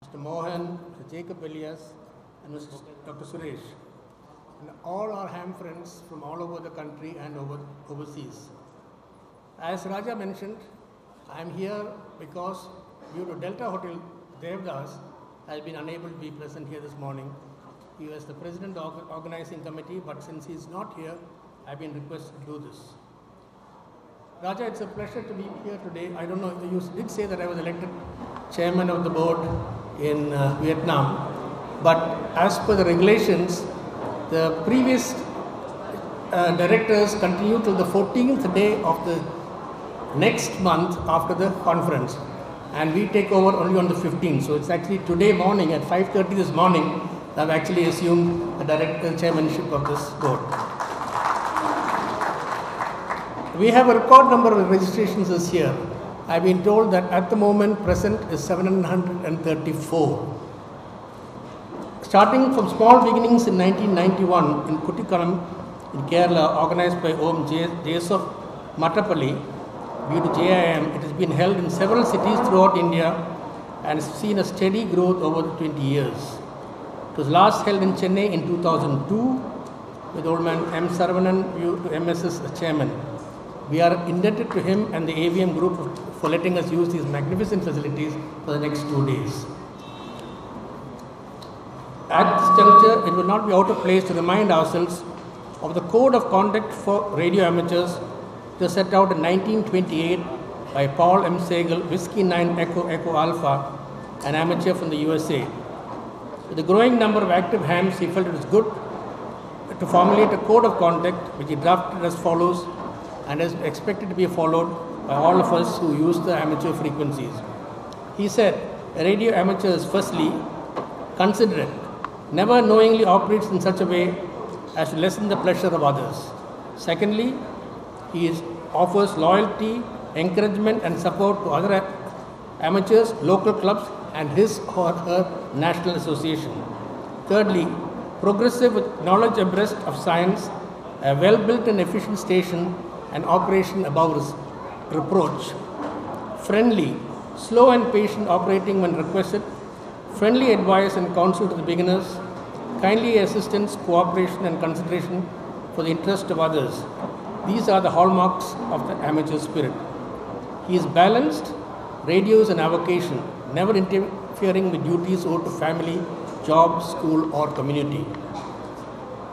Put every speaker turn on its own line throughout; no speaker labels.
Mr. Mohan, Mr. Jacob Elias, and Mr. Dr. Suresh, and all our ham friends from all over the country and overseas. As Raja mentioned, I am here because due to Delta Hotel, Devdas has been unable to be present here this morning. He was the president of the organizing committee, but since he is not here, I have been requested to do this. Raja, it's a pleasure to be here today. I don't know, you did say that I was elected chairman of the board in Vietnam, but as per the regulations, the previous directors continue till the 14th day of the next month after the conference, and we take over only on the 15th. So it's actually today morning at 5:30 this morning I've actually assumed the director chairmanship of this board. We have a record number of registrations this year. I've been told that at the moment present is 734. Starting from small beginnings in 1991 in Kuttikalam in Kerala, organized by Om Joseph Mattapalli, due to JIM, it has been held in several cities throughout India and has seen a steady growth over the 20 years. It was last held in Chennai in 2002 with old man M. Saravanan to MSS as chairman. We are indebted to him and the AVM group for letting us use these magnificent facilities for the next 2 days. At this juncture, it will not be out of place to remind ourselves of the code of conduct for radio amateurs that was set out in 1928 by Paul M. Segal, Whiskey 9 Echo Alpha, an amateur from the USA. With the growing number of active hams, he felt it was good to formulate a code of conduct which he drafted as follows and is expected to be followed by all of us who use the amateur frequencies. He said, a radio amateur is firstly considerate, never knowingly operates in such a way as to lessen the pleasure of others. Secondly, he offers loyalty, encouragement and support to other amateurs, local clubs and his or her national association. Thirdly, progressive with knowledge abreast of science, a well-built and efficient station and operation above reproach. Friendly, slow and patient operating when requested, friendly advice and counsel to the beginners, kindly assistance, cooperation and consideration for the interest of others. These are the hallmarks of the amateur spirit. He is balanced, radio is an avocation, never interfering with duties owed to family, job, school or community.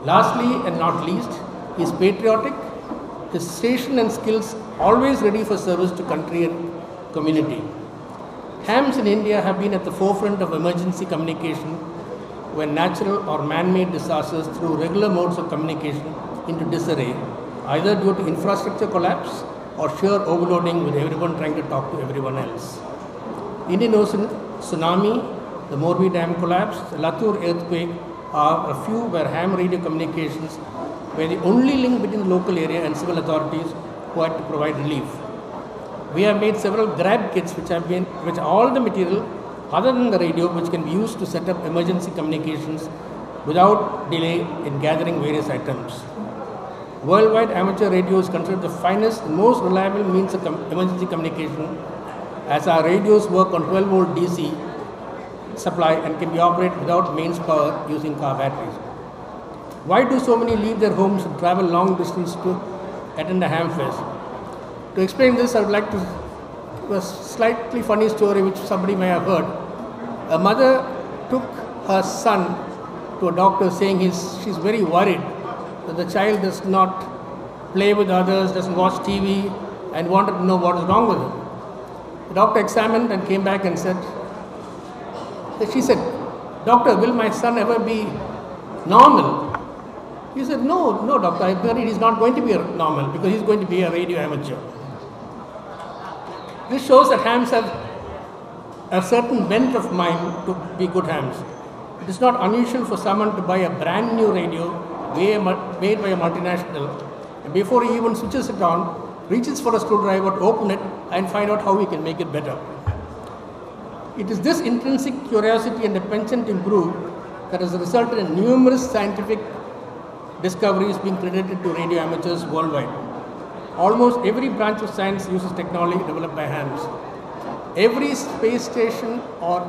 Lastly and not least, he is patriotic, his station and skills always ready for service to country and community. Hams in India have been at the forefront of emergency communication when natural or man-made disasters threw regular modes of communication into disarray, either due to infrastructure collapse or sheer overloading with everyone trying to talk to everyone else. Indian Ocean tsunami, the Morbi Dam collapse, the Latur earthquake are a few where ham radio communications were the only link between the local area and civil authorities who had to provide relief. We have made several grab kits which are all the material other than the radio which can be used to set up emergency communications without delay in gathering various items. Worldwide, amateur radio is considered the finest and most reliable means of emergency communication, as our radios work on 12-volt DC supply and can be operated without mains power using car batteries. Why do so many leave their homes and travel long distance to attend a Hamfest? To explain this, I would like to give a slightly funny story which somebody may have heard. A mother took her son to a doctor saying she's very worried that the child does not play with others, doesn't watch TV, and wanted to know what is wrong with him. The doctor examined and came back and said, she said, "Doctor, will my son ever be normal?" He said, no, doctor, I'm worried he's not going to be normal because he's going to be a radio amateur. This shows that hams have a certain bent of mind to be good hams. It is not unusual for someone to buy a brand new radio made by a multinational, and before he even switches it on, reaches for a screwdriver to open it and find out how he can make it better. It is this intrinsic curiosity and a penchant to improve that has resulted in numerous scientific discoveries being credited to radio amateurs worldwide. Almost every branch of science uses technology developed by hams. Every space station or